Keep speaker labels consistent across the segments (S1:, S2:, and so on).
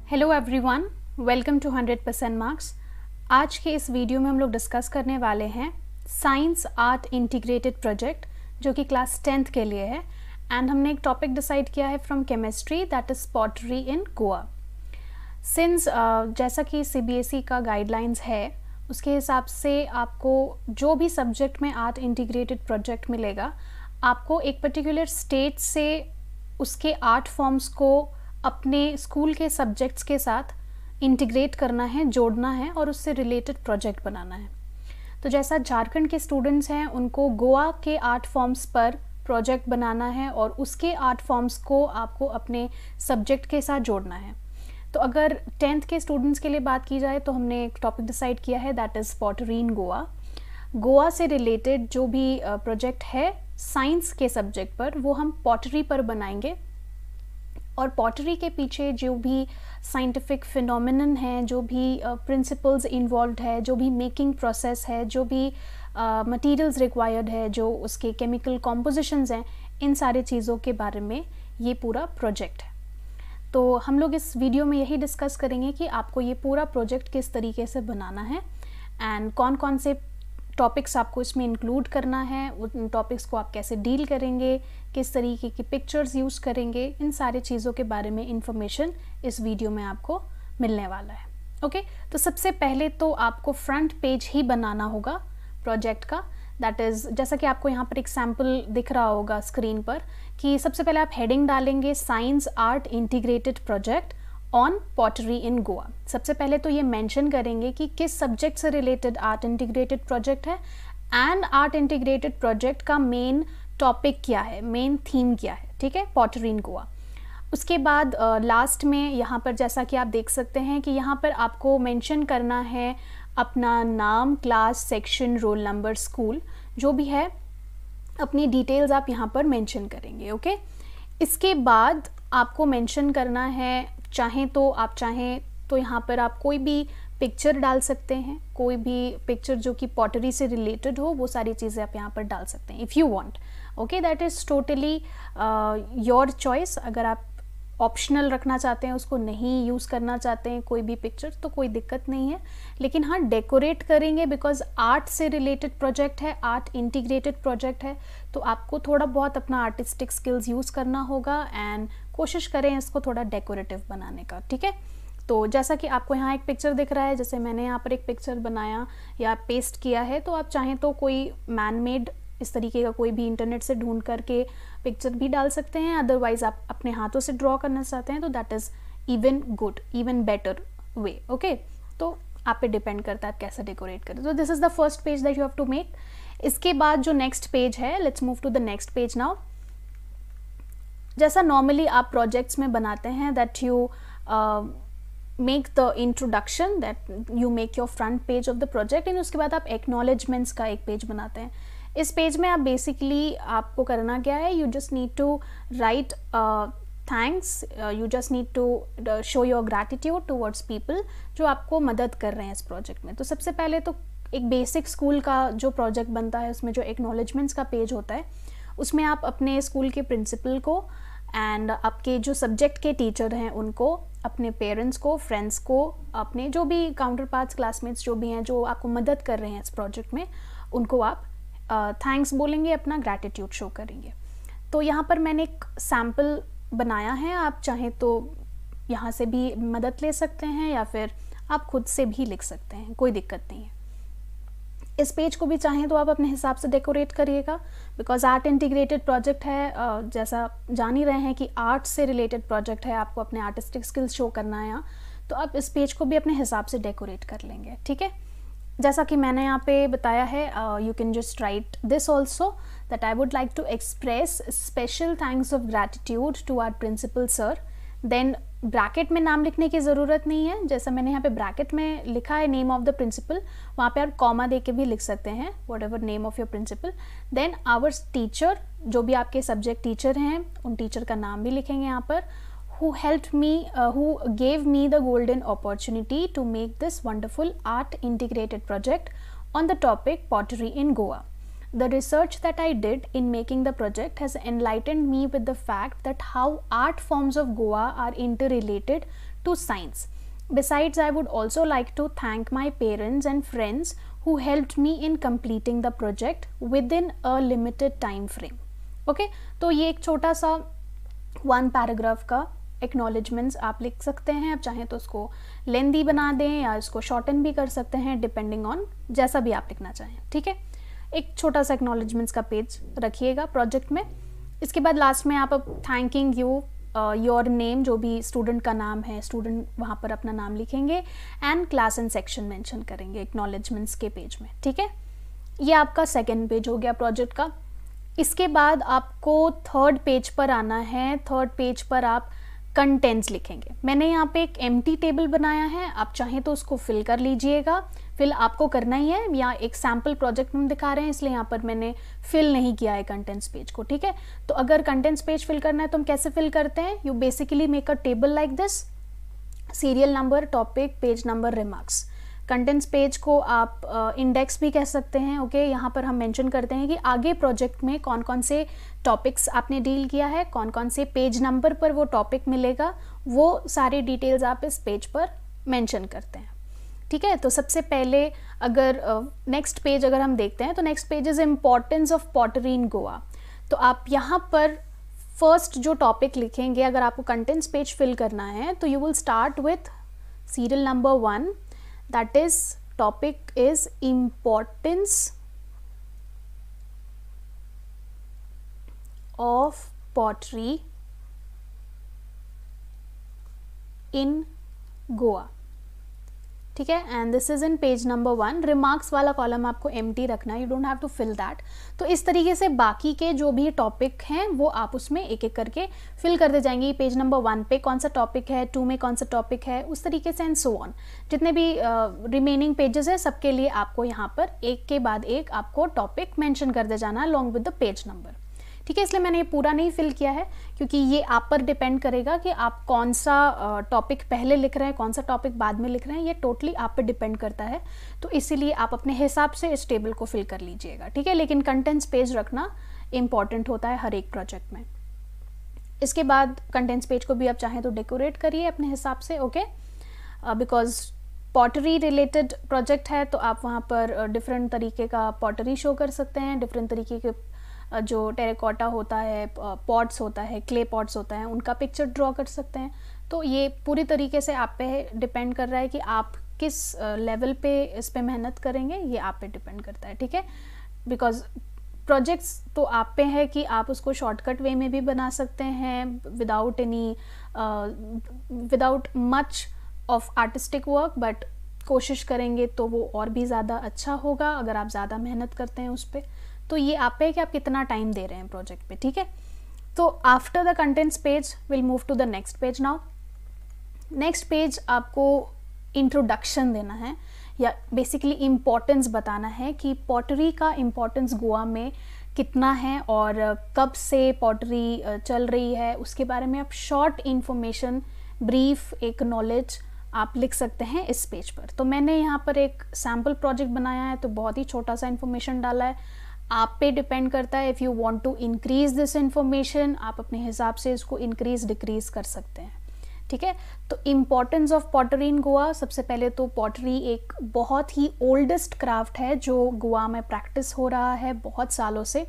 S1: Hello everyone, welcome to 100% marks. आज के इस वीडियो में हम लोग डिस्कस करने वाले हैं साइंस आर्ट इंटीग्रेटेड प्रोजेक्ट जो कि क्लास 10th के लिए है। एंड हमने एक टॉपिक डिसाइड किया है from chemistry, that is pottery in Goa. Since जैसा कि CBSE का गाइडलाइंस है उसके हिसाब से आपको जो भी सब्जेक्ट में आर्ट इंटीग्रेटेड प्रोजेक्ट मिलेगा, आपको एक पर्टिकुलर स्टेट से उसके आर्ट फॉर्म्स को अपने स्कूल के सब्जेक्ट्स के साथ इंटीग्रेट करना है, जोड़ना है और उससे रिलेटेड प्रोजेक्ट बनाना है। तो जैसा झारखंड के स्टूडेंट्स हैं उनको गोवा के आर्ट फॉर्म्स पर प्रोजेक्ट बनाना है और उसके आर्ट फॉर्म्स को आपको अपने सब्जेक्ट के साथ जोड़ना है। तो अगर 10th के स्टूडेंट्स के लिए बात की जाए तो हमने एक टॉपिक डिसाइड किया है, that is pottery in Goa. Goa से रिलेटेड जो भी प्रोजेक्ट है साइंस के सब्जेक्ट पर, वो हम पॉटरी पर बनाएंगे। और पॉटरी के पीछे जो भी साइंटिफिक फिनोमिनन है, जो भी प्रिंसिपल्स इन्वॉल्व है, जो भी मेकिंग प्रोसेस है, जो भी मटेरियल्स रिक्वायर्ड है, जो उसके केमिकल कॉम्पोजिशंस हैं, इन सारी चीज़ों के बारे में ये पूरा प्रोजेक्ट है। तो हम लोग इस वीडियो में यही डिस्कस करेंगे कि आपको ये पूरा प्रोजेक्ट किस तरीके से बनाना है एंड कौन कौन से टॉपिक्स आपको इसमें इंक्लूड करना है, उन टॉपिक्स को आप कैसे डील करेंगे, किस तरीके की पिक्चर्स यूज़ करेंगे, इन सारी चीज़ों के बारे में इंफॉर्मेशन इस वीडियो में आपको मिलने वाला है। ओके, तो सबसे पहले तो आपको फ्रंट पेज ही बनाना होगा प्रोजेक्ट का। दैट इज़ जैसा कि आपको यहाँ पर एक सैम्पल दिख रहा होगा स्क्रीन पर कि सबसे पहले आप हेडिंग डालेंगे science art integrated project on pottery in Goa. सबसे पहले तो ये मेंशन करेंगे कि किस सब्जेक्ट से रिलेटेड आर्ट इंटीग्रेटेड प्रोजेक्ट है एंड आर्ट इंटीग्रेटेड प्रोजेक्ट का मेन टॉपिक क्या है, मेन थीम क्या है। ठीक है, पॉटरी इन गोवा। उसके बाद लास्ट में यहाँ पर जैसा कि आप देख सकते हैं कि यहाँ पर आपको मेंशन करना है अपना नाम, class, section, roll number, school, जो भी है अपनी डिटेल्स आप यहाँ पर मेंशन करेंगे। ओके, इसके बाद आपको मेंशन करना है, चाहें तो यहाँ पर आप कोई भी पिक्चर डाल सकते हैं, कोई भी पिक्चर जो कि पॉटरी से रिलेटेड हो, वो सारी चीज़ें आप यहाँ पर डाल सकते हैं if you want. Okay, that is totally your choice. अगर आप ऑप्शनल रखना चाहते हैं, उसको नहीं यूज़ करना चाहते हैं कोई भी पिक्चर, तो कोई दिक्कत नहीं है। लेकिन हाँ, डेकोरेट करेंगे बिकॉज आर्ट से रिलेटेड प्रोजेक्ट है, आर्ट इंटीग्रेटेड प्रोजेक्ट है, तो आपको थोड़ा बहुत अपना आर्टिस्टिक स्किल्स यूज़ करना होगा एंड कोशिश करें इसको थोड़ा डेकोरेटिव बनाने का। ठीक है, तो जैसा कि आपको यहाँ एक पिक्चर दिख रहा है, जैसे मैंने यहाँ पर एक पिक्चर बनाया या पेस्ट किया है, तो आप चाहें तो कोई मैन मेड इस तरीके का कोई भी इंटरनेट से ढूंढ करके पिक्चर भी डाल सकते हैं। अदरवाइज आप अपने हाथों से ड्रॉ करना चाहते हैं तो that is even good, even better way. Okay, तो आप पे डिपेंड करता है आप कैसे डेकोरेट करें। तो this is the first page that you have to make. इसके बाद जो नेक्स्ट पेज है, let's move to the next page now. जैसा नॉर्मली आप प्रोजेक्ट्स में बनाते हैं, that you make the introduction, that you make your front page of the project and उसके बाद आप एक्नॉलेजमेंट्स का एक पेज बनाते हैं। इस पेज में आप बेसिकली आपको करना क्या है, you just need to write thanks, you just need to show your gratitude towards people जो आपको मदद कर रहे हैं इस प्रोजेक्ट में। तो सबसे पहले तो एक बेसिक स्कूल का जो प्रोजेक्ट बनता है उसमें जो एक्नॉलेजमेंट्स का पेज होता है, उसमें आप अपने स्कूल के प्रिंसिपल को एंड आपके जो सब्जेक्ट के टीचर हैं उनको, अपने पेरेंट्स को, फ्रेंड्स को, अपने जो भी काउंटर पार्ट्स, क्लासमेट्स जो भी हैं जो आपको मदद कर रहे हैं इस प्रोजेक्ट में, उनको आप थैंक्स बोलेंगे, अपना ग्रैटिट्यूड शो करेंगे। तो यहाँ पर मैंने एक सैम्पल बनाया है, आप चाहें तो यहाँ से भी मदद ले सकते हैं या फिर आप खुद से भी लिख सकते हैं, कोई दिक्कत नहीं है। इस पेज को भी चाहें तो आप अपने हिसाब से डेकोरेट करिएगा बिकॉज आर्ट इंटीग्रेटेड प्रोजेक्ट है। जैसा जान ही रहे हैं कि आर्ट से रिलेटेड प्रोजेक्ट है, आपको अपने आर्टिस्टिक स्किल्स शो करना है यहाँ, तो आप इस पेज को भी अपने हिसाब से डेकोरेट कर लेंगे। ठीक है, जैसा कि मैंने यहाँ पे बताया है, you can just write this also that I would like to express special thanks of gratitude to our principal sir. Then bracket में नाम लिखने की ज़रूरत नहीं है, जैसा मैंने यहाँ पे ब्रैकेट में लिखा है नेम ऑफ द प्रिंसिपल, वहाँ पे आप कॉमा दे के भी लिख सकते हैं, whatever name of your principal. Then our teacher, जो भी आपके सब्जेक्ट टीचर हैं उन टीचर का नाम भी लिखेंगे यहाँ पर, who helped me, who gave me the golden opportunity to make this wonderful art integrated project on the topic pottery in Goa. The research that I did in making the project has enlightened me with the fact that how art forms of Goa are interrelated to science. Besides, I would also like to thank my parents and friends who helped me in completing the project within a limited time frame. Okay, तो ये एक छोटा सा 1 paragraph का acknowledgements आप लिख सकते हैं. आप चाहें तो उसको लेंदी बना दें या इसको शॉर्टन भी कर सकते हैं, डिपेंडिंग ऑन जैसा भी आप लिखना चाहें. ठीक है, एक छोटा सा एक्नॉलेजमेंट्स का पेज रखिएगा प्रोजेक्ट में. इसके बाद लास्ट में आप अब थैंकिंग यू, योर नेम, जो भी स्टूडेंट का नाम है, स्टूडेंट वहाँ पर अपना नाम लिखेंगे and class and section mention करेंगे एक्नॉलेजमेंट्स के पेज में. ठीक है, ये आपका सेकेंड पेज हो गया प्रोजेक्ट का. इसके बाद आपको थर्ड पेज पर आना है. थर्ड पेज पर आप कंटेंट्स लिखेंगे. मैंने यहाँ पे एक एम्प्टी टेबल बनाया है, आप चाहें तो उसको फिल कर लीजिएगा. फिल आपको करना ही है, यहाँ एक सैम्पल प्रोजेक्ट में दिखा रहे हैं इसलिए यहाँ पर मैंने फिल नहीं किया है कंटेंट्स पेज को. ठीक है, तो अगर कंटेंट्स पेज फिल करना है तो हम कैसे फिल करते हैं? You basically make a table like this, serial number, topic, page number, remarks. Contents page को आप इंडेक्स भी कह सकते हैं. ओके, यहाँ पर हम मेंशन करते हैं कि आगे प्रोजेक्ट में कौन कौन से टॉपिक्स आपने डील किया है, कौन कौन से पेज नंबर पर वो टॉपिक मिलेगा, वो सारी डिटेल्स आप इस पेज पर मेंशन करते हैं. ठीक है, तो सबसे पहले अगर नेक्स्ट पेज अगर हम देखते हैं तो next page is importance of pottery in Goa. तो आप यहाँ पर फर्स्ट जो टॉपिक लिखेंगे, अगर आपको कंटेंट्स पेज फिल करना है तो you will start with serial number 1. That is, topic is importance of pottery in Goa. ठीक है, and this is in page number 1. Remarks वाला कॉलम आपको एम्प्टी रखना है, you don't have to fill that. तो इस तरीके से बाकी के जो भी टॉपिक हैं वो आप उसमें एक एक करके फिल करते जाएंगे. पेज नंबर 1 पे कौन सा टॉपिक है, 2 में कौन सा टॉपिक है, उस तरीके से एंड सो ऑन. जितने भी रिमेनिंग पेजेस है सबके लिए आपको यहाँ पर एक के बाद एक आपको टॉपिक मेंशन करते जाना है along with the page number. ठीक है, इसलिए मैंने ये पूरा नहीं फिल किया है क्योंकि ये आप पर डिपेंड करेगा कि आप कौन सा टॉपिक पहले लिख रहे हैं, कौन सा टॉपिक बाद में लिख रहे हैं. ये टोटली आप पर डिपेंड करता है, तो इसीलिए आप अपने हिसाब से इस टेबल को फिल कर लीजिएगा. ठीक है, लेकिन कंटेंट्स पेज रखना इंपॉर्टेंट होता है हर एक प्रोजेक्ट में. इसके बाद कंटेंट्स पेज को भी आप चाहें तो डेकोरेट करिए अपने हिसाब से. Okay, because pottery related project है तो आप वहाँ पर डिफरेंट तरीके का पॉटरी शो कर सकते हैं. डिफरेंट तरीके के जो टेराकोटा होता है, पॉट्स होता है, क्ले पॉट्स होता है, उनका पिक्चर ड्रॉ कर सकते हैं. तो ये पूरी तरीके से आप पे डिपेंड कर रहा है कि आप किस लेवल पे इस पे मेहनत करेंगे, ये आप पे डिपेंड करता है. ठीक है, बिकॉज प्रोजेक्ट्स तो आप पे है कि आप उसको शॉर्टकट वे में भी बना सकते हैं without much of artistic work, but कोशिश करेंगे तो वो और भी ज़्यादा अच्छा होगा अगर आप ज़्यादा मेहनत करते हैं उस पर. तो ये आप पे है कि आप कितना टाइम दे रहे हैं प्रोजेक्ट पे. ठीक है, तो after the contents page will move to the next page. Now next page आपको इंट्रोडक्शन देना है या बेसिकली इम्पोर्टेंस बताना है कि पॉटरी का इम्पोर्टेंस गोवा में कितना है और कब से पॉटरी चल रही है, उसके बारे में आप शॉर्ट इन्फॉर्मेशन, ब्रीफ, एक नॉलेज आप लिख सकते हैं इस पेज पर. तो मैंने यहाँ पर एक सैम्पल प्रोजेक्ट बनाया है तो बहुत ही छोटा सा इन्फॉर्मेशन डाला है. आप पे डिपेंड करता है, if you want to increase this information आप अपने हिसाब से इसको इंक्रीज डिक्रीज कर सकते हैं. ठीक है, तो importance of pottery in Goa. सबसे पहले तो पॉटरी एक बहुत ही ओल्डेस्ट क्राफ्ट है जो गोवा में प्रैक्टिस हो रहा है बहुत सालों से.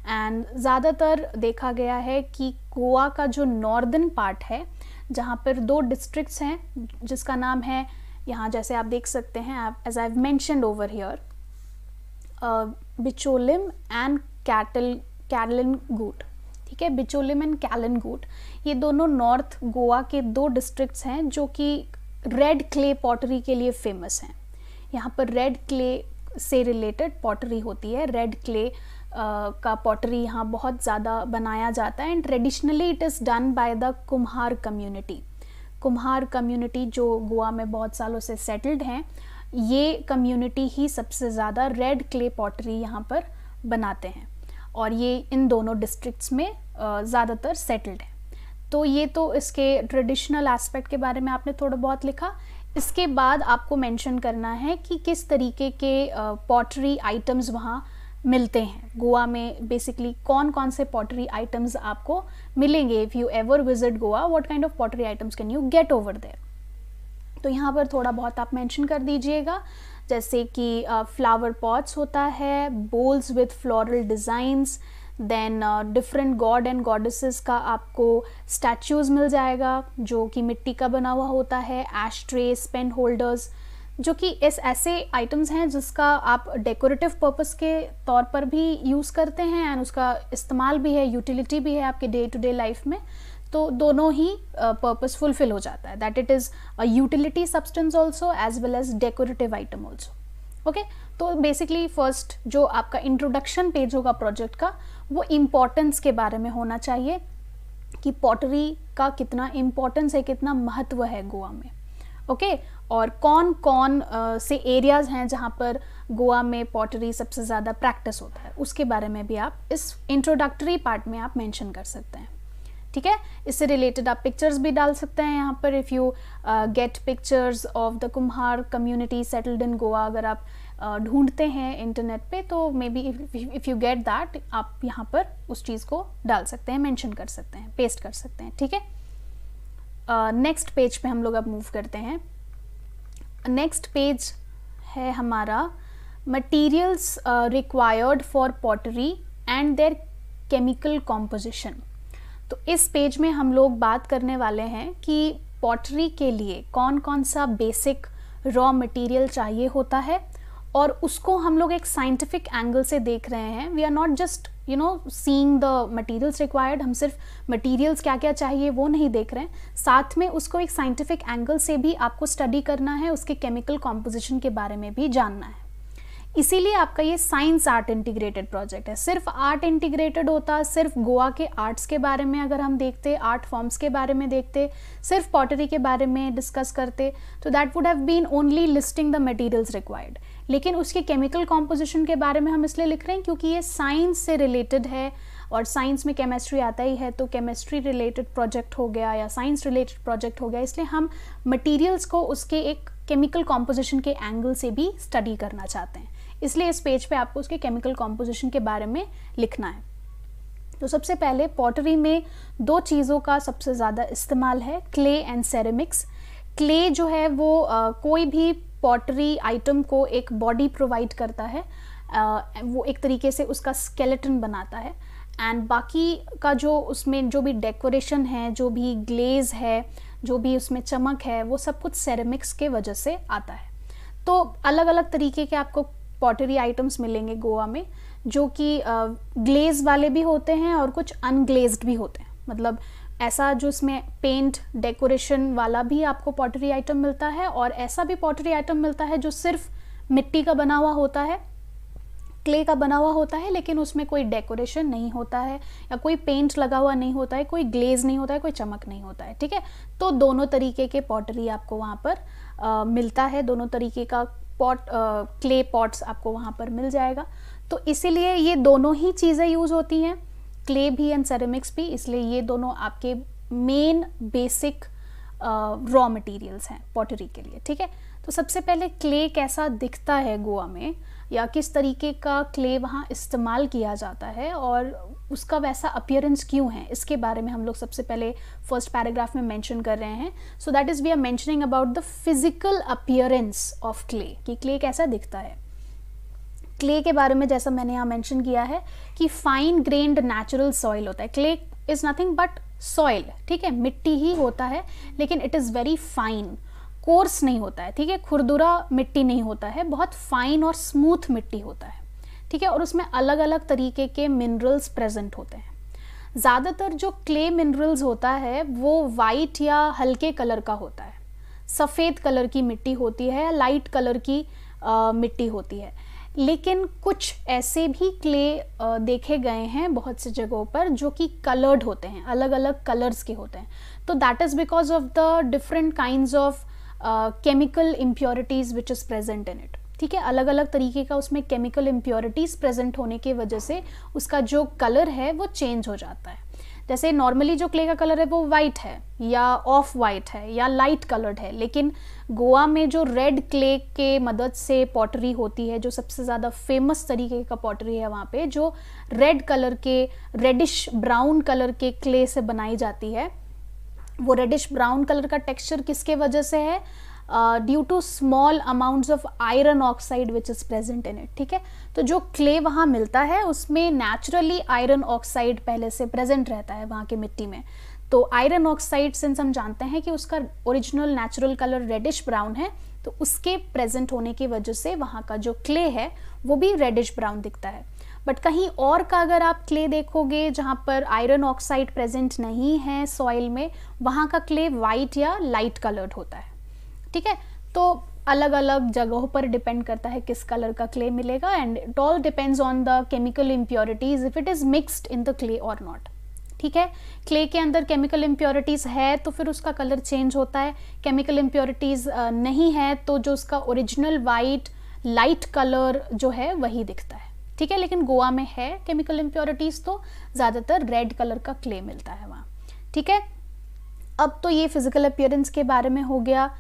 S1: एंड ज़्यादातर देखा गया है कि गोवा का जो नॉर्दर्न पार्ट है जहाँ पर 2 डिस्ट्रिक्ट्स हैं जिसका नाम है, यहाँ जैसे आप देख सकते हैं, as I have mentioned over here, Bicholim and Calangute. ठीक है, बिचोलिम एंड कैलनगूट ये दोनों नॉर्थ गोवा के 2 डिस्ट्रिक्ट्स हैं जो कि रेड क्ले पॉटरी के लिए फेमस हैं. यहाँ पर रेड क्ले से रिलेटेड पॉटरी होती है. रेड क्ले का पॉटरी यहाँ बहुत ज़्यादा बनाया जाता है and traditionally it is done by the कुम्हार कम्युनिटी. कुम्हार कम्युनिटी जो गोवा में बहुत सालों से सेटल्ड हैं, ये कम्युनिटी ही सबसे ज़्यादा रेड क्ले पॉटरी यहाँ पर बनाते हैं और ये इन दोनों डिस्ट्रिक्ट्स में ज़्यादातर सेटल्ड है. तो ये तो इसके ट्रेडिशनल एस्पेक्ट के बारे में आपने थोड़ा बहुत लिखा. इसके बाद आपको मेंशन करना है कि किस तरीके के पॉटरी आइटम्स वहाँ मिलते हैं गोवा में. बेसिकली कौन कौन से पॉटरी आइटम्स आपको मिलेंगे. If you ever visit Goa, what kind of pottery items can you get over there. तो यहाँ पर थोड़ा बहुत आप मेंशन कर दीजिएगा, जैसे कि फ्लावर पॉट्स होता है, bowls with floral designs, then different god and goddesses का आपको स्टैच्यूज़ मिल जाएगा जो कि मिट्टी का बना हुआ होता है, एश ट्रेस, पेन होल्डर्स, जो कि ऐसे आइटम्स हैं जिसका आप डेकोरेटिव पर्पस के तौर पर भी यूज़ करते हैं एंड उसका इस्तेमाल भी है, यूटिलिटी भी है आपके डे टू डे लाइफ में। तो दोनों ही पर्पस फुलफिल हो जाता है, that it is a utility substance also as well as decorative item also. Okay, तो बेसिकली फर्स्ट जो आपका इंट्रोडक्शन पेज होगा प्रोजेक्ट का, वो इम्पोर्टेंस के बारे में होना चाहिए कि पॉटरी का कितना इम्पोर्टेंस है, कितना महत्व है गोवा में। ओके, और कौन कौन से एरियाज़ हैं जहाँ पर गोवा में पॉटरी सबसे ज़्यादा प्रैक्टिस होता है, उसके बारे में भी आप इस इंट्रोडक्टरी पार्ट में आप मेंशन कर सकते हैं। ठीक है, इससे रिलेटेड आप पिक्चर्स भी डाल सकते हैं यहाँ पर। If you get pictures of the कुम्हार कम्युनिटी सेटल्ड इन गोवा, अगर आप ढूंढते हैं इंटरनेट पे, तो may be if you get that, आप यहाँ पर उस चीज़ को डाल सकते हैं, मेंशन कर सकते हैं, पेस्ट कर सकते हैं। ठीक है, नेक्स्ट पेज पे हम लोग अब मूव करते हैं। नेक्स्ट पेज है हमारा materials required for pottery and their chemical composition. तो इस पेज में हम लोग बात करने वाले हैं कि पॉटरी के लिए कौन कौन सा बेसिक रॉ मटेरियल चाहिए होता है, और उसको हम लोग एक साइंटिफिक एंगल से देख रहे हैं। We are not just seeing the materials required, हम सिर्फ मटेरियल्स क्या क्या चाहिए वो नहीं देख रहे हैं, साथ में उसको एक साइंटिफिक एंगल से भी आपको स्टडी करना है, उसके केमिकल कॉम्पोजिशन के बारे में भी जानना है। इसीलिए आपका ये साइंस आर्ट इंटीग्रेटेड प्रोजेक्ट है। सिर्फ आर्ट इंटीग्रेटेड होता, सिर्फ गोवा के आर्ट्स के बारे में अगर हम देखते, आर्ट फॉर्म्स के बारे में देखते, सिर्फ पॉटरी के बारे में डिस्कस करते, तो that would have been only listing the materials required. लेकिन उसके केमिकल कॉम्पोजिशन के बारे में हम इसलिए लिख रहे हैं क्योंकि ये साइंस से रिलेटेड है, और साइंस में केमिस्ट्री आता ही है, तो केमिस्ट्री रिलेटेड प्रोजेक्ट हो गया या साइंस रिलेटेड प्रोजेक्ट हो गया, इसलिए हम मटेरियल्स को उसके एक केमिकल कॉम्पोजिशन के एंगल से भी स्टडी करना चाहते हैं। इसलिए इस पेज पे आपको उसके केमिकल कॉम्पोजिशन के बारे में लिखना है। तो सबसे पहले पॉटरी में दो चीज़ों का सबसे ज़्यादा इस्तेमाल है, क्ले एंड सेरेमिक्स। क्ले जो है वो कोई भी पॉटरी आइटम को एक बॉडी प्रोवाइड करता है, वो एक तरीके से उसका स्केलेटन बनाता है, एंड बाकी का जो उसमें जो भी डेकोरेशन है, जो भी ग्लेज है, जो भी उसमें चमक है, वो सब कुछ सेरेमिक्स के वजह से आता है। तो अलग अलग तरीके के आपको पॉटरी आइटम्स मिलेंगे गोवा में, जो कि ग्लेज वाले भी होते हैं और कुछ अनग्लेज्ड भी होते हैं। मतलब ऐसा जो इसमें पेंट डेकोरेशन वाला भी आपको पॉटरी आइटम मिलता है, और ऐसा भी पॉटरी आइटम मिलता है जो सिर्फ मिट्टी का बना हुआ होता है, क्ले का बना हुआ होता है, लेकिन उसमें कोई डेकोरेशन नहीं होता है या कोई पेंट लगा हुआ नहीं होता है, कोई ग्लेज नहीं होता है, कोई चमक नहीं होता है। ठीक है, तो दोनों तरीके के पॉटरी आपको वहाँ पर मिलता है, दोनों तरीके का क्ले पॉट्स आपको वहाँ पर मिल जाएगा। तो इसीलिए ये दोनों ही चीज़ें यूज़ होती हैं, क्ले भी एंड सेरेमिक्स भी, इसलिए ये दोनों आपके मेन बेसिक रॉ मटेरियल्स हैं पॉटरी के लिए। ठीक है, तो सबसे पहले क्ले कैसा दिखता है गोवा में, या किस तरीके का क्ले वहाँ इस्तेमाल किया जाता है और उसका वैसा अपीयरेंस क्यों है, इसके बारे में हम लोग सबसे पहले फर्स्ट पैराग्राफ में मेंशन कर रहे हैं। So that is we are mentioning about the physical appearance of clay, कि क्ले कैसा दिखता है। क्ले के बारे में जैसा मैंने यहाँ मेंशन किया है कि फाइन ग्रेन्ड नेचुरल सॉइल होता है। Clay is nothing but soil, ठीक है, मिट्टी ही होता है, लेकिन it is very fine, course नहीं होता है। ठीक है, खुरदुरा मिट्टी नहीं होता है, बहुत फाइन और स्मूथ मिट्टी होता है। ठीक है, और उसमें अलग अलग तरीके के मिनरल्स प्रेजेंट होते हैं। ज़्यादातर जो क्ले मिनरल्स होता है वो वाइट या हल्के कलर का होता है, सफ़ेद कलर की मिट्टी होती है या लाइट कलर की मिट्टी होती है। लेकिन कुछ ऐसे भी क्ले देखे गए हैं बहुत सी जगहों पर जो कि कलर्ड होते हैं, अलग अलग कलर्स के होते हैं। तो that is because of the different kinds of chemical impurities which is present in it. ठीक है, अलग अलग तरीके का उसमें केमिकल इम्प्योरिटीज़ प्रेजेंट होने की वजह से उसका जो कलर है वो चेंज हो जाता है। जैसे नॉर्मली जो क्ले का कलर है वो वाइट है या ऑफ वाइट है या लाइट कलर्ड है, लेकिन गोवा में जो रेड क्ले के मदद से पॉटरी होती है, जो सबसे ज़्यादा फेमस तरीके का पॉटरी है वहाँ पे, जो रेड कलर के, रेडिश ब्राउन कलर के क्ले से बनाई जाती है। वो रेडिश ब्राउन कलर का टेक्सचर किसके वजह से है? Due to small amounts of iron oxide which is present in it. ठीक है, तो जो क्ले वहाँ मिलता है उसमें नेचुरली आयरन ऑक्साइड पहले से प्रेजेंट रहता है वहाँ की मिट्टी में। तो आयरन ऑक्साइड सिंस हम जानते हैं कि उसका original natural colour reddish brown है, तो उसके प्रेजेंट होने की वजह से वहाँ का जो क्ले है वो भी रेडिश ब्राउन दिखता है। बट कहीं और का अगर आप क्ले देखोगे जहाँ पर आयरन ऑक्साइड प्रेजेंट नहीं है सॉइल में, वहाँ का क्ले वाइट या लाइट कलर्ड होता है। ठीक है, तो अलग अलग जगहों पर डिपेंड करता है किस कलर का क्ले मिलेगा, and it all depends on the chemical impurities if it is mixed in the clay और नॉट। ठीक है, क्ले के अंदर केमिकल इम्प्योरिटीज़ है तो फिर उसका कलर चेंज होता है, केमिकल इम्प्योरिटीज़ नहीं है तो जो उसका ओरिजिनल वाइट लाइट कलर जो है वही दिखता है। ठीक है, लेकिन गोवा में है केमिकल इम्प्योरिटीज़ तो ज़्यादातर रेड कलर का क्ले मिलता है वहाँ। ठीक है, अब तो ये फिजिकल अपीयरेंस के बारे में हो गया।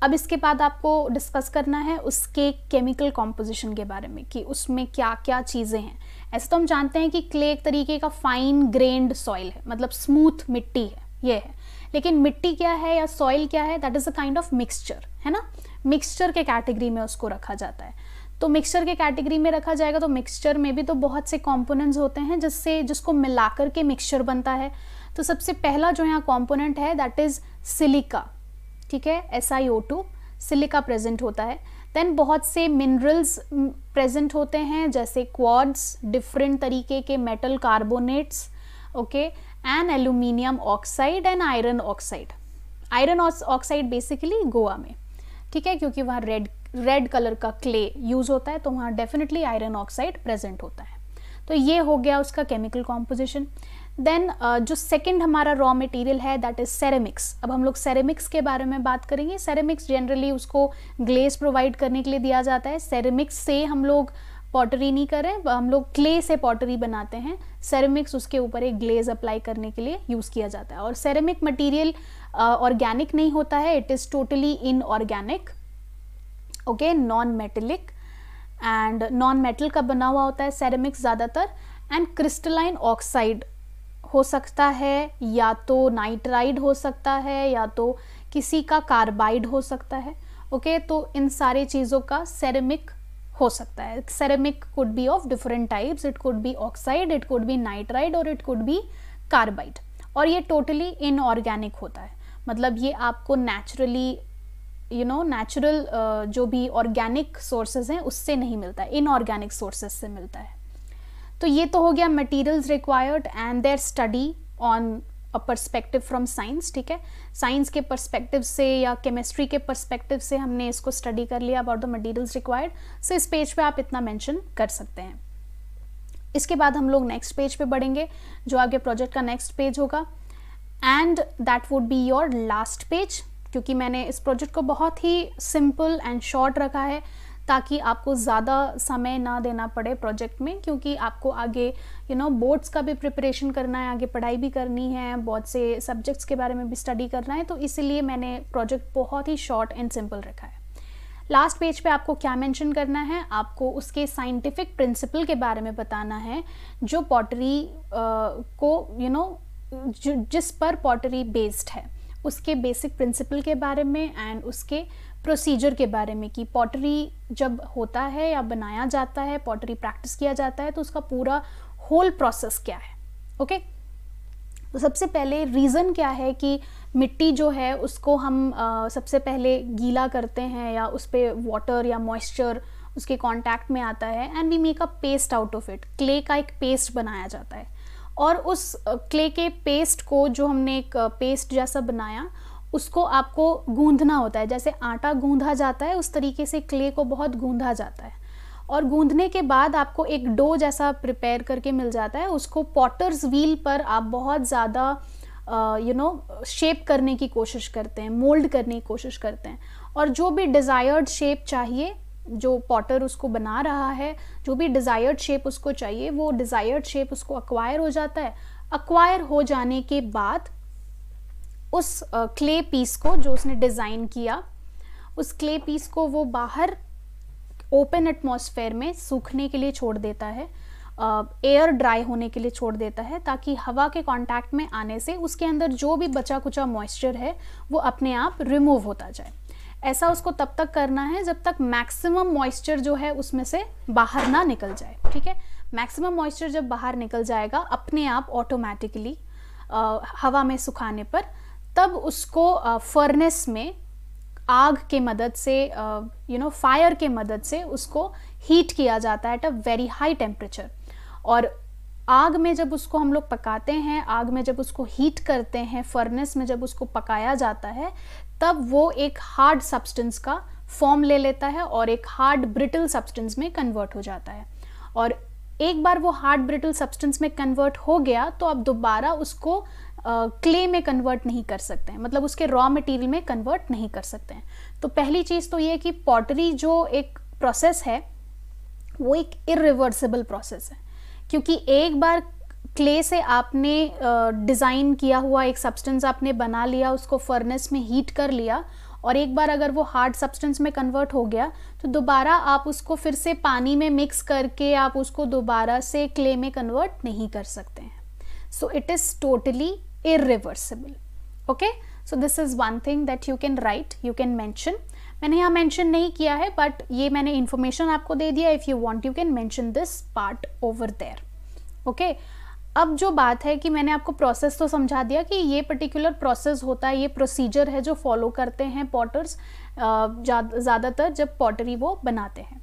S1: अब इसके बाद आपको डिस्कस करना है उसके केमिकल कॉम्पोजिशन के बारे में कि उसमें क्या क्या चीज़ें हैं। ऐसे तो हम जानते हैं कि क्ले एक तरीके का फाइन ग्रेन्ड सॉइल है, मतलब स्मूथ मिट्टी है ये है, लेकिन मिट्टी क्या है या सॉइल क्या है, that is a kind of mixture, है ना। मिक्सचर के कैटेगरी में उसको रखा जाता है। तो मिक्सचर के कैटेगरी में रखा जाएगा तो मिक्सचर में भी तो बहुत से कंपोनेंट्स होते हैं जिसको मिलाकर के मिक्सचर बनता है। तो सबसे पहला जो यहाँ कंपोनेंट है दैट इज़ सिलिका। ठीक है, SiO2 सिलिका प्रेजेंट होता है। देन बहुत से मिनरल्स प्रेजेंट होते हैं जैसे क्वार्ट्ज, डिफरेंट तरीके के metal carbonates, okay, and aluminium oxide and iron oxide. Iron oxide basically Goa में, ठीक है, क्योंकि वहाँ रेड कलर का क्ले यूज होता है तो वहाँ डेफिनेटली आयरन ऑक्साइड प्रेजेंट होता है। तो ये हो गया उसका केमिकल कॉम्पोजिशन। देन जो सेकंड हमारा रॉ मटेरियल है दैट इज सेरेमिक्स। अब हम लोग सेरेमिक्स के बारे में बात करेंगे। सेरेमिक्स जनरली उसको ग्लेज प्रोवाइड करने के लिए दिया जाता है। सेरेमिक्स से हम लोग पॉटरी नहीं करें, हम लोग क्ले से पॉटरी बनाते हैं। सेरेमिक्स उसके ऊपर एक ग्लेज अप्लाई करने के लिए यूज़ किया जाता है। और सेरेमिक मटीरियल ऑर्गेनिक नहीं होता है, it is totally inorganic, okay, non metallic and non metal का बना हुआ होता है सेरेमिक्स ज़्यादातर। एंड क्रिस्टलाइन ऑक्साइड हो सकता है, या तो नाइट्राइड हो सकता है, या तो किसी का कार्बाइड हो सकता है, ओके। तो इन सारे चीज़ों का सेरेमिक हो सकता है। Ceramic could be of different types, it could be oxide, it could be nitride और इट कुड बी कार्बाइड। और ये टोटली इनऑर्गेनिक होता है, मतलब ये आपको नेचुरली नेचुरल जो भी ऑर्गेनिक सोर्सेज हैं उससे नहीं मिलता है, इनऑर्गेनिक सोर्सेज से मिलता है। तो ये तो हो गया materials required and there study on a perspective from science. ठीक है, साइंस के पर्सपेक्टिव से या केमिस्ट्री के पर्सपेक्टिव से हमने इसको स्टडी कर लिया अबाउट द मटेरियल्स रिक्वायर्ड। सो इस पेज पे आप इतना मेंशन कर सकते हैं। इसके बाद हम लोग नेक्स्ट पेज पे बढ़ेंगे जो आपके प्रोजेक्ट का नेक्स्ट पेज होगा, and that would be your last page. क्योंकि मैंने इस प्रोजेक्ट को बहुत ही सिंपल एंड शॉर्ट रखा है ताकि आपको ज़्यादा समय ना देना पड़े प्रोजेक्ट में, क्योंकि आपको आगे बोर्ड्स का भी प्रिपरेशन करना है, आगे पढ़ाई भी करनी है, बहुत से सब्जेक्ट्स के बारे में भी स्टडी करना है। तो इसीलिए मैंने प्रोजेक्ट बहुत ही शॉर्ट एंड सिंपल रखा है। लास्ट पेज पे आपको क्या मेंशन करना है, आपको उसके साइंटिफिक प्रिंसिपल के बारे में बताना है जो पॉटरी को जिस पर पॉटरी बेस्ड है, उसके बेसिक प्रिंसिपल के बारे में एंड उसके प्रोसीजर के बारे में कि पॉटरी जब होता है या बनाया जाता है, पॉटरी प्रैक्टिस किया जाता है तो उसका पूरा होल प्रोसेस क्या है, ओके। तो सबसे पहले रीज़न क्या है कि मिट्टी जो है उसको हम सबसे पहले गीला करते हैं या उस पर वाटर या मॉइस्चर उसके कांटेक्ट में आता है and we make a paste out of it. Clay का एक पेस्ट बनाया जाता है और उस क्ले के पेस्ट को जो हमने एक पेस्ट जैसा बनाया उसको आपको गूंदना होता है। जैसे आटा गूंधा जाता है उस तरीके से क्ले को बहुत गूंधा जाता है और गूंदने के बाद आपको एक डो जैसा प्रिपेयर करके मिल जाता है। उसको पॉटर्स व्हील पर आप बहुत ज़्यादा शेप करने की कोशिश करते हैं, मोल्ड करने की कोशिश करते हैं और जो भी डिज़ायर्ड शेप चाहिए, जो पॉटर उसको बना रहा है, जो भी डिज़ायर्ड शेप उसको चाहिए वो डिज़ायर्ड शेप उसको अक्वायर हो जाता है। अक्वायर हो जाने के बाद उस क्ले पीस को जो उसने डिज़ाइन किया, उस क्ले पीस को वो बाहर ओपन एटमॉस्फेयर में सूखने के लिए छोड़ देता है, एयर ड्राई होने के लिए छोड़ देता है ताकि हवा के कांटेक्ट में आने से उसके अंदर जो भी बचा कुचा मॉइस्चर है वो अपने आप रिमूव होता जाए। ऐसा उसको तब तक करना है जब तक मैक्सिमम मॉइस्चर जो है उसमें से बाहर ना निकल जाए, ठीक है। मैक्सिमम मॉइस्चर जब बाहर निकल जाएगा अपने आप ऑटोमेटिकली हवा में सुखाने पर, तब उसको फर्नेस में आग के मदद से फायर के मदद से उसको हीट किया जाता है at a very high temperature. और आग में जब उसको हम लोग पकाते हैं, आग में जब उसको हीट करते हैं, फर्नेस में जब उसको पकाया जाता है, तब वो एक हार्ड सब्सटेंस का फॉर्म ले लेता है और एक हार्ड ब्रिटल सब्सटेंस में कन्वर्ट हो जाता है। और एक बार वो हार्ड ब्रिटल सब्सटेंस में कन्वर्ट हो गया तो आप दोबारा उसको क्ले में कन्वर्ट नहीं कर सकते हैं, मतलब उसके रॉ मटेरियल में कन्वर्ट नहीं कर सकते हैं। तो पहली चीज़ तो ये कि पॉटरी जो एक प्रोसेस है वो एक इरिवर्सिबल प्रोसेस है, क्योंकि एक बार क्ले से आपने डिज़ाइन किया हुआ एक सब्सटेंस आपने बना लिया, उसको फर्नेस में हीट कर लिया, और एक बार अगर वो हार्ड सब्सटेंस में कन्वर्ट हो गया तो दोबारा आप उसको फिर से पानी में मिक्स करके आप उसको दोबारा से क्ले में कन्वर्ट नहीं कर सकते हैं। So it is totally irreversible. Okay, so this is one thing that you can write, you can mention. मैंने यहाँ मेंशन नहीं किया है, बट ये मैंने इन्फॉर्मेशन आपको दे दिया। If you want you can mention this part over there. Okay, अब जो बात है कि मैंने आपको प्रोसेस तो समझा दिया कि ये पर्टिकुलर प्रोसेस होता है, ये प्रोसीजर है जो फॉलो करते हैं पॉटर्स ज़्यादातर जब पॉटरी वो बनाते हैं।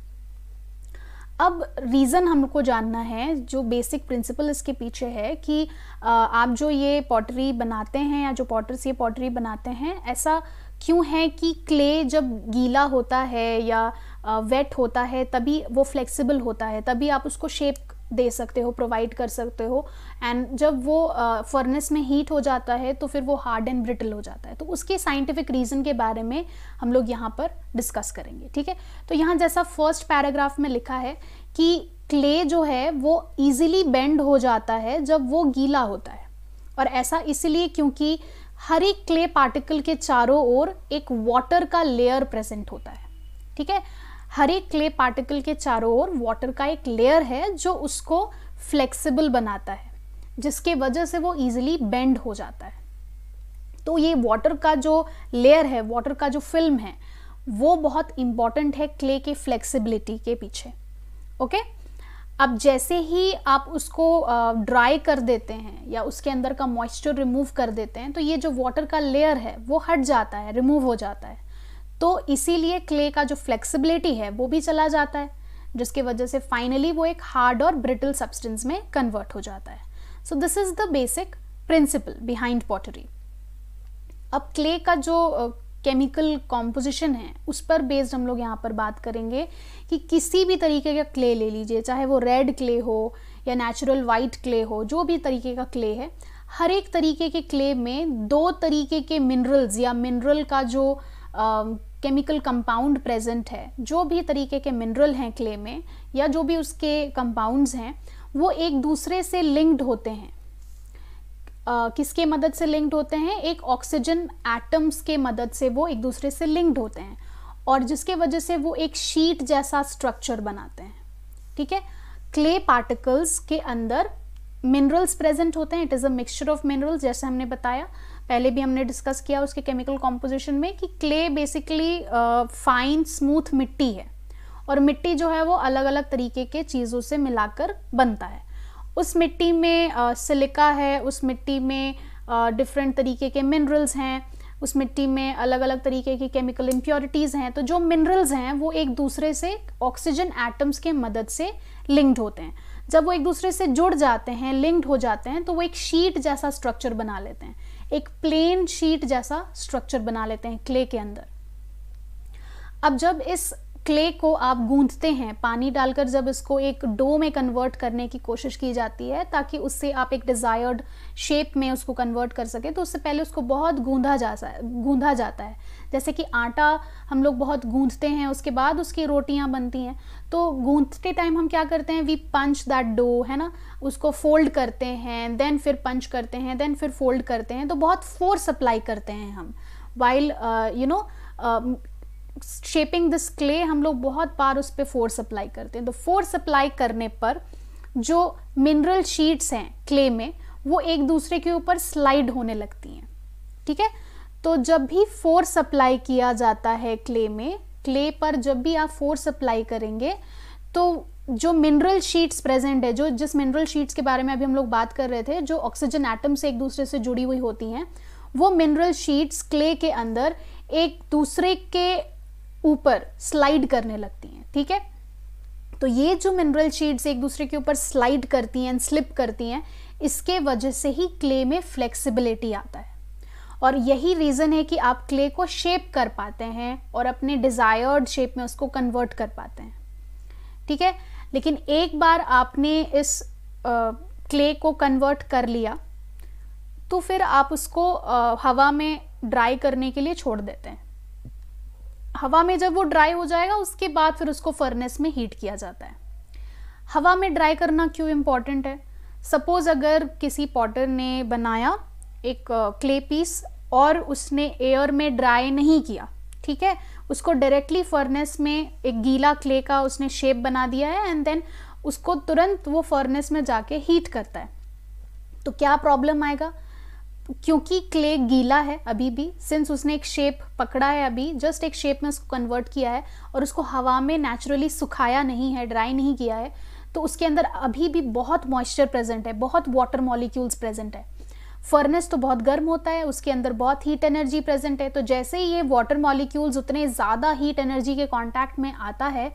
S1: अब रीज़न हमको जानना है, जो बेसिक प्रिंसिपल इसके पीछे है कि आप जो ये पॉटरी बनाते हैं या जो पॉटर्स ये पॉटरी बनाते हैं, ऐसा क्यों है कि क्ले जब गीला होता है या वेट होता है तभी वो फ्लेक्सिबल होता है, तभी आप उसको शेप दे सकते हो, प्रोवाइड कर सकते हो, एंड जब वो फर्नेस में हीट हो जाता है तो फिर वो हार्ड एंड ब्रिटल हो जाता है। तो उसके साइंटिफिक रीज़न के बारे में हम लोग यहाँ पर डिस्कस करेंगे, ठीक है। तो यहाँ जैसा फर्स्ट पैराग्राफ में लिखा है कि क्ले जो है वो ईजिली बेंड हो जाता है जब वो गीला होता है, और ऐसा इसलिए क्योंकि हर एक क्ले पार्टिकल के चारों ओर एक वाटर का लेयर प्रेजेंट होता है, ठीक है। हर एक क्ले पार्टिकल के चारों ओर वाटर का एक लेयर है जो उसको फ्लेक्सिबल बनाता है, जिसके वजह से वो इजीली बेंड हो जाता है। तो ये वाटर का जो लेयर है, वाटर का जो फिल्म है, वो बहुत इंपॉर्टेंट है क्ले के फ्लेक्सिबिलिटी के पीछे। ओके, अब जैसे ही आप उसको ड्राई कर देते हैं या उसके अंदर का मॉइस्चर रिमूव कर देते हैं, तो ये जो वाटर का लेयर है वो हट जाता है, रिमूव हो जाता है। तो इसीलिए क्ले का जो फ्लेक्सिबिलिटी है वो भी चला जाता है, जिसकी वजह से फाइनली वो एक हार्ड और ब्रिटल सब्सटेंस में कन्वर्ट हो जाता है। So this is the basic principle behind pottery. अब क्ले का जो केमिकल कॉम्पोजिशन है उस पर बेस्ड हम लोग यहाँ पर बात करेंगे कि किसी भी तरीके का क्ले ले लीजिए, चाहे वो रेड क्ले हो या नेचुरल वाइट क्ले हो, जो भी तरीके का क्ले है, हर एक तरीके के क्ले में दो तरीके के मिनरल्स या मिनरल का जो केमिकल कंपाउंड प्रेजेंट है, जो भी तरीके के मिनरल हैं क्ले में या जो भी उसके कंपाउंड्स हैं, वो एक दूसरे से लिंक्ड होते हैं। किसके मदद से लिंक्ड होते हैं? एक ऑक्सीजन एटम्स के मदद से वो एक दूसरे से लिंक्ड होते हैं, और जिसके वजह से वो एक शीट जैसा स्ट्रक्चर बनाते हैं, ठीक है। क्ले पार्टिकल्स के अंदर मिनरल्स प्रेजेंट होते हैं। It is a mixture of minerals, जैसे हमने बताया पहले भी हमने डिस्कस किया उसके केमिकल कॉम्पोजिशन में कि क्ले बेसिकली फाइन स्मूथ मिट्टी है, और मिट्टी जो है वो अलग अलग तरीके के चीज़ों से मिलाकर बनता है। उस मिट्टी में सिलिका है, उस मिट्टी में डिफरेंट तरीके के मिनरल्स हैं, उस मिट्टी में अलग अलग तरीके की केमिकल इम्प्योरिटीज़ हैं। तो जो मिनरल्स हैं वो एक दूसरे से ऑक्सीजन एटम्स के मदद से लिंक्ड होते हैं। जब वो एक दूसरे से जुड़ जाते हैं, लिंक्ड हो जाते हैं, तो वो एक शीट जैसा स्ट्रक्चर बना लेते हैं, एक प्लेन शीट जैसा स्ट्रक्चर बना लेते हैं क्ले के अंदर। अब जब इस क्ले को आप गूंथते हैं, पानी डालकर जब इसको एक डो में कन्वर्ट करने की कोशिश की जाती है ताकि उससे आप एक डिज़ायर्ड शेप में उसको कन्वर्ट कर सके, तो उससे पहले उसको बहुत गूंधा जाता है। जैसे कि आटा हम लोग बहुत गूंथते हैं, उसके बाद उसकी रोटियां बनती हैं। तो गूंथते टाइम हम क्या करते हैं? वी पंच दैट डो, है ना, उसको फोल्ड करते हैं, देन फिर पंच करते हैं, देन फिर फोल्ड करते हैं। तो बहुत फोर्स अप्लाई करते हैं हम वाइल शेपिंग दिस क्ले। हम लोग बहुत बार उस पर फोर्स अप्लाई करते हैं। तो फोर्स अप्लाई करने पर जो मिनरल शीट्स हैं क्ले में, वो एक दूसरे के ऊपर स्लाइड होने लगती हैं, ठीक है। तो जब भी फोर्स अप्लाई किया जाता है क्ले में, क्ले पर जब भी आप फोर्स अप्लाई करेंगे तो जो मिनरल शीट्स प्रेजेंट है, जो जिस मिनरल शीट्स के बारे में अभी हम लोग बात कर रहे थे, जो ऑक्सीजन एटम से एक दूसरे से जुड़ी हुई होती हैं, वो मिनरल शीट्स क्ले के अंदर एक दूसरे के ऊपर स्लाइड करने लगती हैं। ठीक है, तो ये जो मिनरल शीट्स एक दूसरे के ऊपर स्लाइड करती हैं, स्लिप करती हैं, इसके वजह से ही क्ले में फ्लेक्सिबिलिटी आता है। और यही रीज़न है कि आप क्ले को शेप कर पाते हैं और अपने डिज़ायर्ड शेप में उसको कन्वर्ट कर पाते हैं। ठीक है, लेकिन एक बार आपने इस क्ले को कन्वर्ट कर लिया तो फिर आप उसको हवा में ड्राई करने के लिए छोड़ देते हैं। हवा में जब वो ड्राई हो जाएगा उसके बाद फिर उसको फर्नेस में हीट किया जाता है। हवा में ड्राई करना क्यों इम्पॉर्टेंट है? सपोज अगर किसी पॉटर ने बनाया एक क्ले पीस और उसने एयर में ड्राई नहीं किया, ठीक है, उसको डायरेक्टली फर्नेस में एक गीला क्ले का उसने शेप बना दिया है एंड देन उसको तुरंत वो फर्नेस में जाके हीट करता है, तो क्या प्रॉब्लम आएगा? क्योंकि क्ले गीला है अभी भी, सिंस उसने एक शेप पकड़ा है, अभी जस्ट एक शेप में उसको कन्वर्ट किया है और उसको हवा में नेचुरली सुखाया नहीं है, ड्राई नहीं किया है, तो उसके अंदर अभी भी बहुत मॉइस्चर प्रेजेंट है, बहुत वाटर मॉलिक्यूल्स प्रेजेंट है। फर्नेस तो बहुत गर्म होता है, उसके अंदर बहुत हीट एनर्जी प्रेजेंट है, तो जैसे ही ये वाटर मॉलिक्यूल्स उतने ज़्यादा हीट एनर्जी के कांटेक्ट में आता है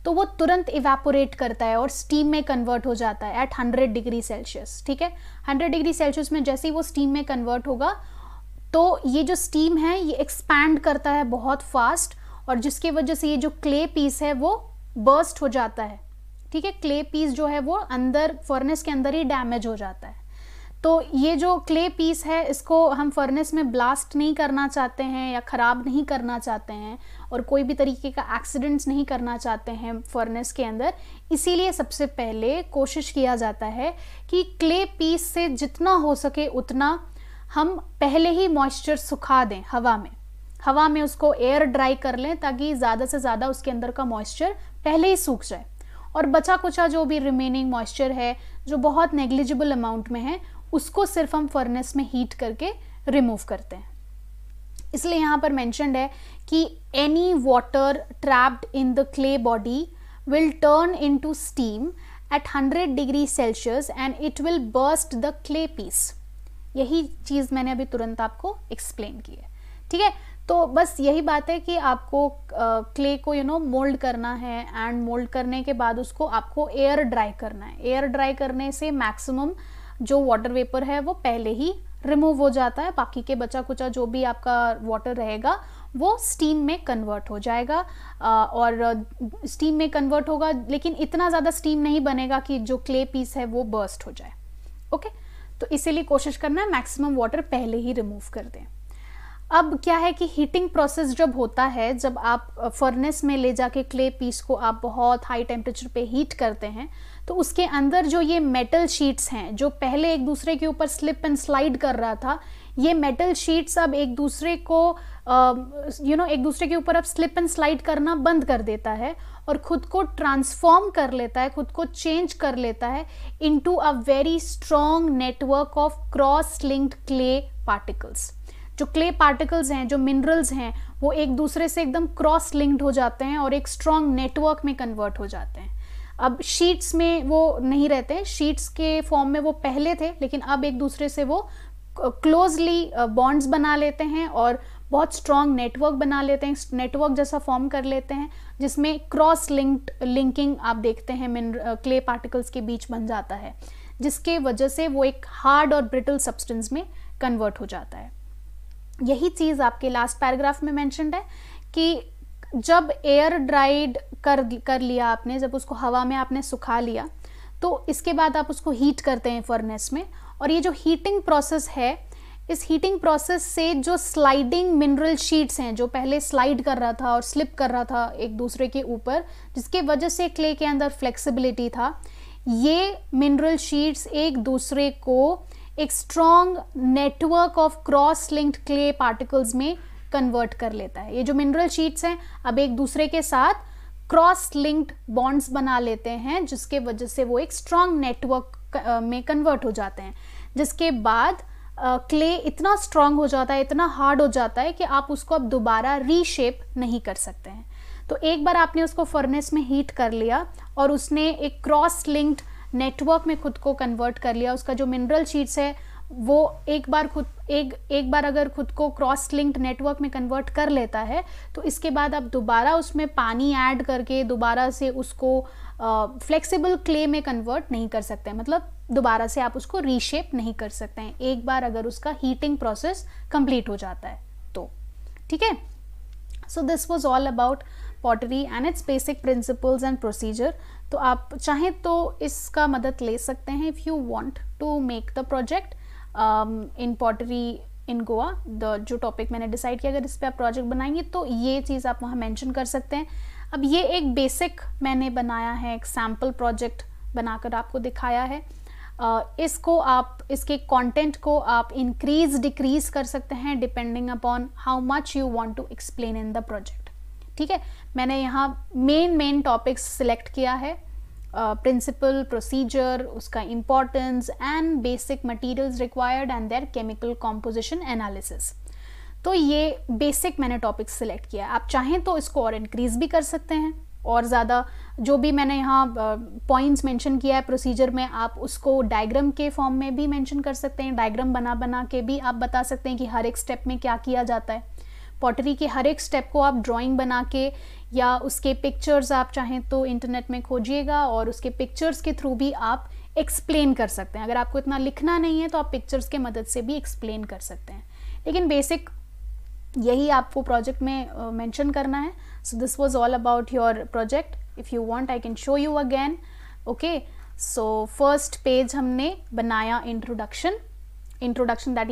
S1: तो वो तुरंत इवेपोरेट करता है और स्टीम में कन्वर्ट हो जाता है एट 100 डिग्री सेल्सियस। ठीक है, 100 डिग्री सेल्सियस में जैसे ही वो स्टीम में कन्वर्ट होगा तो ये जो स्टीम है ये एक्सपैंड करता है बहुत फास्ट, और जिसकी वजह से ये जो क्ले पीस है वो बर्स्ट हो जाता है। ठीक है, क्ले पीस जो है वो अंदर फर्नेस के अंदर ही डैमेज हो जाता है। तो ये जो क्ले पीस है इसको हम फर्नेस में ब्लास्ट नहीं करना चाहते हैं या ख़राब नहीं करना चाहते हैं और कोई भी तरीके का एक्सीडेंट्स नहीं करना चाहते हैं फर्नेस के अंदर, इसीलिए सबसे पहले कोशिश किया जाता है कि क्ले पीस से जितना हो सके उतना हम पहले ही मॉइस्चर सुखा दें हवा में उसको एयर ड्राई कर लें ताकि ज़्यादा से ज़्यादा उसके अंदर का मॉइस्चर पहले ही सूख जाए, और बचा कुचा जो भी रिमेनिंग मॉइस्चर है जो बहुत नेग्लिजिबल अमाउंट में है उसको सिर्फ हम फर्नेस में हीट करके रिमूव करते हैं। इसलिए यहाँ पर मेंशन्ड है कि any water trapped in the clay body will turn into steam at 100 degree Celsius and it will burst the clay piece. यही चीज़ मैंने अभी तुरंत आपको एक्सप्लेन की है। ठीक है, तो बस यही बात है कि आपको क्ले को मोल्ड करना है एंड मोल्ड करने के बाद उसको आपको एयर ड्राई करना है। एयर ड्राई करने से मैक्सिमम जो वाटर वेपर है वो पहले ही रिमूव हो जाता है, बाकी के बचा कुचा जो भी आपका वाटर रहेगा वो स्टीम में कन्वर्ट हो जाएगा और स्टीम में कन्वर्ट होगा, लेकिन इतना ज़्यादा स्टीम नहीं बनेगा कि जो क्ले पीस है वो बर्स्ट हो जाए। ओके, तो इसीलिए कोशिश करना है मैक्सिमम वाटर पहले ही रिमूव कर दें। अब क्या है कि हीटिंग प्रोसेस जब होता है, जब आप फर्नेस में ले जाके क्ले पीस को आप बहुत हाई टेम्परेचर पे हीट करते हैं, तो उसके अंदर जो ये मेटल शीट्स हैं जो पहले एक दूसरे के ऊपर स्लिप एंड स्लाइड कर रहा था, ये मेटल शीट्स अब एक दूसरे को एक दूसरे के ऊपर अब स्लिप एंड स्लाइड करना बंद कर देता है और खुद को ट्रांसफॉर्म कर लेता है, खुद को चेंज कर लेता है into a very strong network of cross linked clay particles. जो क्ले पार्टिकल्स हैं, जो मिनरल्स हैं, वो एक दूसरे से एकदम क्रॉस लिंक्ड हो जाते हैं और एक स्ट्रॉन्ग नेटवर्क में कन्वर्ट हो जाते हैं। अब शीट्स में वो नहीं रहते हैं, शीट्स के फॉर्म में वो पहले थे, लेकिन अब एक दूसरे से वो क्लोजली बॉन्ड्स बना लेते हैं और बहुत स्ट्रॉन्ग नेटवर्क बना लेते हैं, नेटवर्क जैसा फॉर्म कर लेते हैं जिसमें क्रॉस लिंकिंग आप देखते हैं क्ले पार्टिकल्स के बीच बन जाता है, जिसके वजह से वो एक हार्ड और ब्रिटल सब्सटेंस में कन्वर्ट हो जाता है। यही चीज़ आपके लास्ट पैराग्राफ में मेंशन्ड है कि जब एयर ड्राइड कर लिया आपने, जब उसको हवा में आपने सुखा लिया, तो इसके बाद आप उसको हीट करते हैं फर्नेस में, और ये जो हीटिंग प्रोसेस है, इस हीटिंग प्रोसेस से जो स्लाइडिंग मिनरल शीट्स हैं, जो पहले स्लाइड कर रहा था और स्लिप कर रहा था एक दूसरे के ऊपर, जिसके वजह से क्ले के अंदर फ्लेक्सिबिलिटी था, ये मिनरल शीट्स एक दूसरे को एक strong network of cross linked clay particles में कन्वर्ट कर लेता है। ये जो मिनरल शीट्स हैं अब एक दूसरे के साथ क्रॉस लिंक्ड बॉन्ड्स बना लेते हैं, जिसके वजह से वो एक स्ट्रॉन्ग नेटवर्क में कन्वर्ट हो जाते हैं, जिसके बाद क्ले इतना स्ट्रांग हो जाता है, इतना हार्ड हो जाता है कि आप उसको अब दोबारा रीशेप नहीं कर सकते हैं। तो एक बार आपने उसको फर्नेस में हीट कर लिया और उसने एक क्रॉस लिंक्ड नेटवर्क में खुद को कन्वर्ट कर लिया, उसका जो मिनरल शीट्स है वो एक बार अगर खुद को क्रॉस लिंक्ड नेटवर्क में कन्वर्ट कर लेता है तो इसके बाद आप दोबारा उसमें पानी ऐड करके दोबारा से उसको फ्लेक्सिबल क्ले में कन्वर्ट नहीं कर सकते हैं, मतलब दोबारा से आप उसको रीशेप नहीं कर सकते हैं एक बार अगर उसका हीटिंग प्रोसेस कंप्लीट हो जाता है तो। ठीक है, so this was all about pottery and its basic principles and procedure. तो आप चाहें तो इसका मदद ले सकते हैं if you want to make the project in pottery in Goa. जो टॉपिक मैंने डिसाइड किया, अगर इस पर आप प्रोजेक्ट बनाएंगे तो ये चीज़ आप वहाँ मेंशन कर सकते हैं। अब ये एक बेसिक मैंने बनाया है, एक सैम्पल प्रोजेक्ट बनाकर आपको दिखाया है। इसको आप, इसके कंटेंट को आप इंक्रीज डिक्रीज कर सकते हैं depending upon how much you want to explain in the project. ठीक है, मैंने यहाँ मेन टॉपिक्स सिलेक्ट किया है, प्रिंसिपल, प्रोसीजर, उसका importance and basic materials required and their chemical composition analysis. तो ये बेसिक मैंने टॉपिक्स सिलेक्ट किया। आप चाहें तो इसको और इंक्रीज भी कर सकते हैं और ज़्यादा, जो भी मैंने यहाँ पॉइंट्स मेंशन किया है प्रोसीजर में, आप उसको डायग्राम के फॉर्म में भी मेंशन कर सकते हैं। डायग्राम बना के भी आप बता सकते हैं कि हर एक स्टेप में क्या किया जाता है। पॉटरी के हर एक स्टेप को आप ड्राइंग बना के या उसके पिक्चर्स आप चाहें तो इंटरनेट में खोजिएगा और उसके पिक्चर्स के थ्रू भी आप एक्सप्लेन कर सकते हैं। अगर आपको इतना लिखना नहीं है तो आप पिक्चर्स के मदद से भी एक्सप्लेन कर सकते हैं, लेकिन बेसिक यही आपको प्रोजेक्ट में मेंशन करना है। So this was all about your project. If you want I can show you again. Okay, so first page हमने बनाया introduction that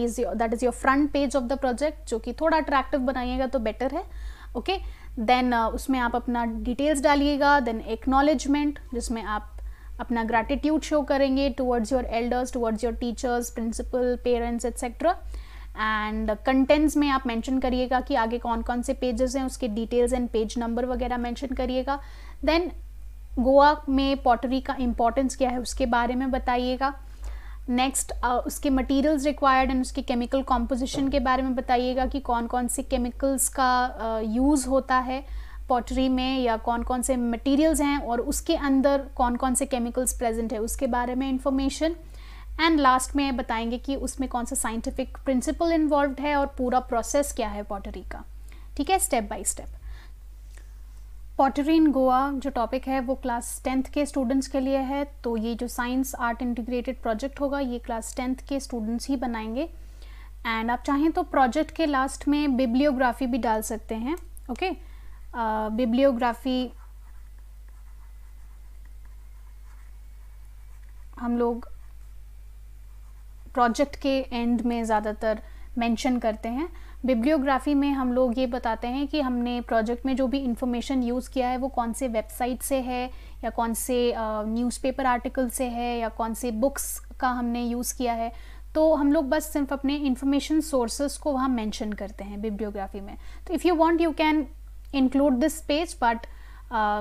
S1: is your front page of the project, जो कि थोड़ा अट्रैक्टिव बनाइएगा तो बेटर है। ओके, देन उसमें आप अपना डिटेल्स डालिएगा। देन एक्नॉलेजमेंट, जिसमें आप अपना ग्रैटिट्यूड शो करेंगे towards your elders, towards your teachers, principal, parents etcetera. And contents में आप मेंशन करिएगा कि आगे कौन कौन से पेजेस हैं, उसके डिटेल्स एंड पेज नंबर वगैरह मेंशन करिएगा। देन गोवा में पॉटरी का इम्पोर्टेंस क्या है उसके बारे में बताइएगा। नेक्स्ट उसके मटेरियल्स रिक्वायर्ड एंड उसके केमिकल कॉम्पोजिशन के बारे में बताइएगा कि कौन कौन से केमिकल्स का यूज़ होता है पॉटरी में, या कौन कौन से मटेरियल्स हैं और उसके अंदर कौन कौन से केमिकल्स प्रेजेंट है उसके बारे में इंफॉर्मेशन। एंड लास्ट में बताएंगे कि उसमें कौन सा साइंटिफिक प्रिंसिपल इन्वॉल्व्ड है और पूरा प्रोसेस क्या है पॉटरी का। ठीक है, step by step. Pottery in Goa जो टॉपिक है वो क्लास 10th के स्टूडेंट्स के लिए है। तो ये जो साइंस आर्ट इंटीग्रेटेड प्रोजेक्ट होगा ये क्लास 10th के स्टूडेंट्स ही बनाएंगे। एंड आप चाहें तो प्रोजेक्ट के लास्ट में बिब्लियोग्राफी भी डाल सकते हैं। ओके, बिब्लियोग्राफी हम लोग प्रोजेक्ट के एंड में ज़्यादातर मेंशन करते हैं। बिब्लियोग्राफी में हम लोग ये बताते हैं कि हमने प्रोजेक्ट में जो भी इंफॉर्मेशन यूज़ किया है वो कौन से वेबसाइट से है, या कौन से न्यूज़पेपर आर्टिकल से है, या कौन से बुक्स का हमने यूज़ किया है। तो हम लोग बस सिर्फ अपने इंफॉर्मेशन सोर्सेस को वहाँ मेंशन करते हैं बिब्लियोग्राफी में। तो if you want you can include this page, but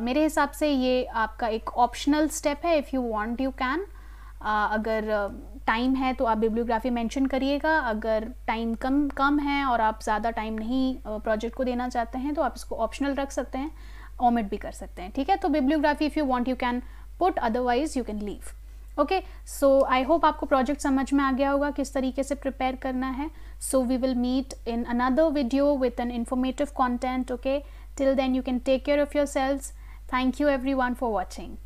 S1: मेरे हिसाब से ये आपका एक ऑप्शनल स्टेप है। If you want you can, अगर टाइम है तो आप बिब्लियोग्राफी मेंशन करिएगा। अगर टाइम कम है और आप ज़्यादा टाइम नहीं प्रोजेक्ट को देना चाहते हैं तो आप इसको ऑप्शनल रख सकते हैं, ओमिट भी कर सकते हैं। ठीक है, तो bibliography if you want you can put, otherwise you can leave. Okay, so I hope आपको प्रोजेक्ट समझ में आ गया होगा किस तरीके से प्रिपेयर करना है। So we will meet in another video with an informative content. Okay, till then you can take care of yourselves. Thank you everyone for watching.